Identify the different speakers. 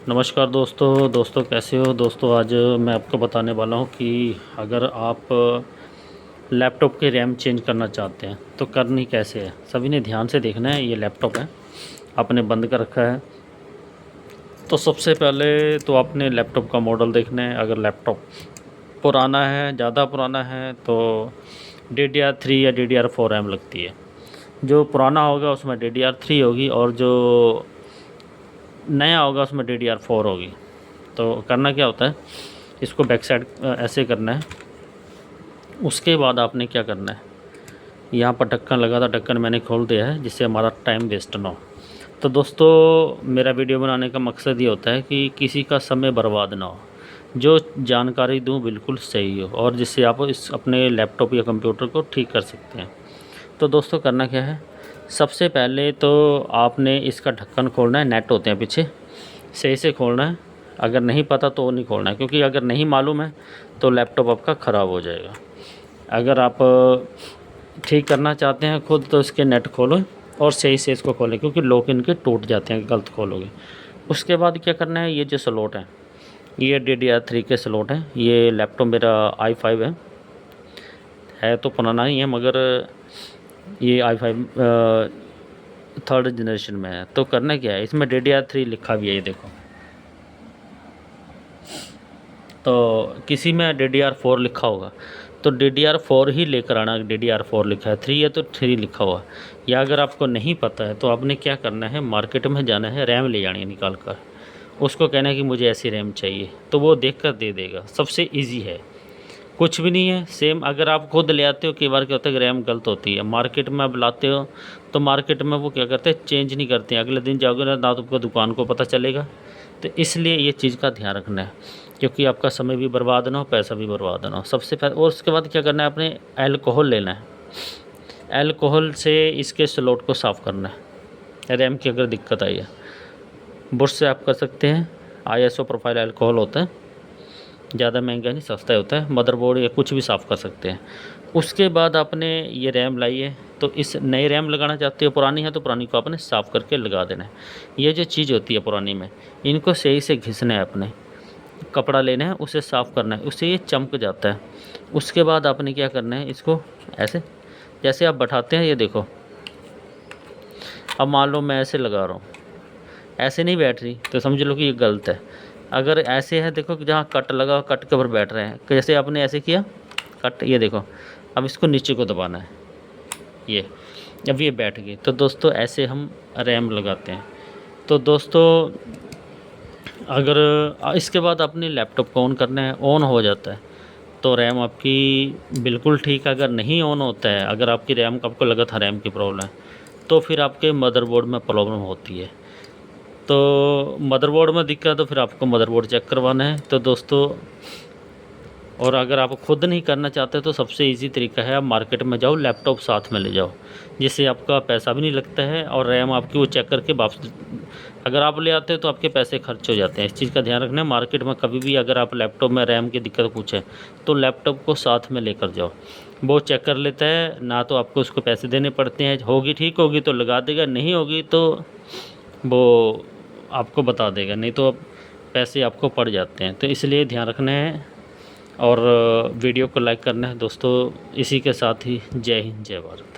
Speaker 1: नमस्कार दोस्तों कैसे हो दोस्तों। आज मैं आपको बताने वाला हूँ कि अगर आप लैपटॉप के रैम चेंज करना चाहते हैं तो करनी कैसे है। सभी ने ध्यान से देखना है। ये लैपटॉप है, आपने बंद कर रखा है। तो सबसे पहले तो आपने लैपटॉप का मॉडल देखना है। अगर लैपटॉप पुराना है, ज़्यादा पुराना है, तो DDR3 या DDR4 रैम लगती है। जो पुराना होगा उसमें DDR3 होगी और जो नया होगा उसमें DDR4 होगी। तो करना क्या होता है, इसको बैक साइड ऐसे करना है। उसके बाद आपने क्या करना है, यहाँ पर ढक्कन लगा था, ढक्कन मैंने खोल दिया है जिससे हमारा टाइम वेस्ट ना हो। तो दोस्तों मेरा वीडियो बनाने का मकसद ये होता है कि किसी का समय बर्बाद ना हो, जो जानकारी दूँ बिल्कुल सही हो और जिससे आप इस अपने लैपटॉप या कंप्यूटर को ठीक कर सकते हैं। तो दोस्तों करना क्या है, सबसे पहले तो आपने इसका ढक्कन खोलना है। नेट होते हैं पीछे, सही से खोलना है। अगर नहीं पता तो वो नहीं खोलना है, क्योंकि अगर नहीं मालूम है तो लैपटॉप आपका ख़राब हो जाएगा। अगर आप ठीक करना चाहते हैं खुद तो इसके नेट खोलो और सही से इसको खोलें, क्योंकि लॉक इनके टूट जाते हैं गलत खोलोगे। उसके बाद क्या करना है, ये जो स्लॉट है ये DDR3 के स्लॉट हैं। ये लैपटॉप मेरा i5 है तो पुराना ही है, मगर ये i5 थर्ड जनरेशन में है। तो करना क्या है, इसमें DDR3 लिखा भी है, ये देखो। तो किसी में DDR4 लिखा होगा तो DDR4 ही लेकर आना। DDR4 लिखा है, 3 है तो 3 लिखा हुआ। या अगर आपको नहीं पता है तो आपने क्या करना है, मार्केट में जाना है, रैम ले जानी है निकाल कर। उसको कहना है कि मुझे ऐसी रैम चाहिए, तो वो देख कर दे देगा। सबसे ईजी है, कुछ भी नहीं है। सेम अगर आप खुद ले आते हो, कई बार क्या होता है कि रैम गलत होती है। मार्केट में आप लाते हो तो मार्केट में वो क्या करते हैं, चेंज नहीं करते हैं। अगले दिन जाओगे ना तो आपको दुकान को पता चलेगा। तो इसलिए ये चीज़ का ध्यान रखना है, क्योंकि आपका समय भी बर्बाद ना हो, पैसा भी बर्बाद ना हो। सबसे पहले और उसके बाद क्या करना है, आपने अल्कोहल लेना है। अल्कोहल से इसके स्लॉट को साफ़ करना है। रैम की अगर दिक्कत आई है, बुश से आप कर सकते हैं। ISO प्रोफाइल अल्कोहल होता है, ज़्यादा महंगा नहीं, सस्ता होता है। मदरबोर्ड या कुछ भी साफ़ कर सकते हैं। उसके बाद आपने ये रैम लाई है, तो इस नई रैम लगाना चाहते हो, पुरानी है तो पुरानी को आपने साफ़ करके लगा देना है। ये जो चीज़ होती है पुरानी में, इनको सही से घिसना है। अपने कपड़ा लेना है, उसे साफ़ करना है, उससे ये चमक जाता है। उसके बाद आपने क्या करना है, इसको ऐसे जैसे आप बैठाते हैं, ये देखो। अब मान लो मैं ऐसे लगा रहा हूँ, ऐसे नहीं बैठ रही तो समझ लो कि ये गलत है। अगर ऐसे है, देखो कि जहाँ कट लगा, कट के ऊपर बैठ रहे हैं, जैसे आपने ऐसे किया कट, ये देखो। अब इसको नीचे को दबाना है, ये अब ये बैठ गई। तो दोस्तों ऐसे हम रैम लगाते हैं। तो दोस्तों अगर इसके बाद अपने लैपटॉप को ऑन करना है, ऑन हो जाता है तो रैम आपकी बिल्कुल ठीक है। अगर नहीं ऑन होता है, अगर आपकी रैम का आपको लगा था रैम की प्रॉब्लम है, तो फिर आपके मदरबोर्ड में प्रॉब्लम होती है। तो मदरबोर्ड में दिक्कत है तो फिर आपको मदरबोर्ड चेक करवाना है। तो दोस्तों और अगर आप खुद नहीं करना चाहते तो सबसे इजी तरीका है, आप मार्केट में जाओ, लैपटॉप साथ में ले जाओ, जिससे आपका पैसा भी नहीं लगता है और रैम आपकी वो चेक करके वापस। अगर आप ले आते हो तो आपके पैसे खर्च हो जाते हैं। इस चीज़ का ध्यान रखना है। मार्केट में कभी भी अगर आप लैपटॉप में रैम की दिक्कत पूछें तो लैपटॉप को साथ में लेकर जाओ, वो चेक कर लेता है ना। तो आपको उसको पैसे देने पड़ते हैं। होगी ठीक होगी तो लगा देगा, नहीं होगी तो वो आपको बता देगा, नहीं तो पैसे आपको पड़ जाते हैं। तो इसलिए ध्यान रखना है और वीडियो को लाइक करना है दोस्तों। इसी के साथ ही जय हिंद, जय भारत।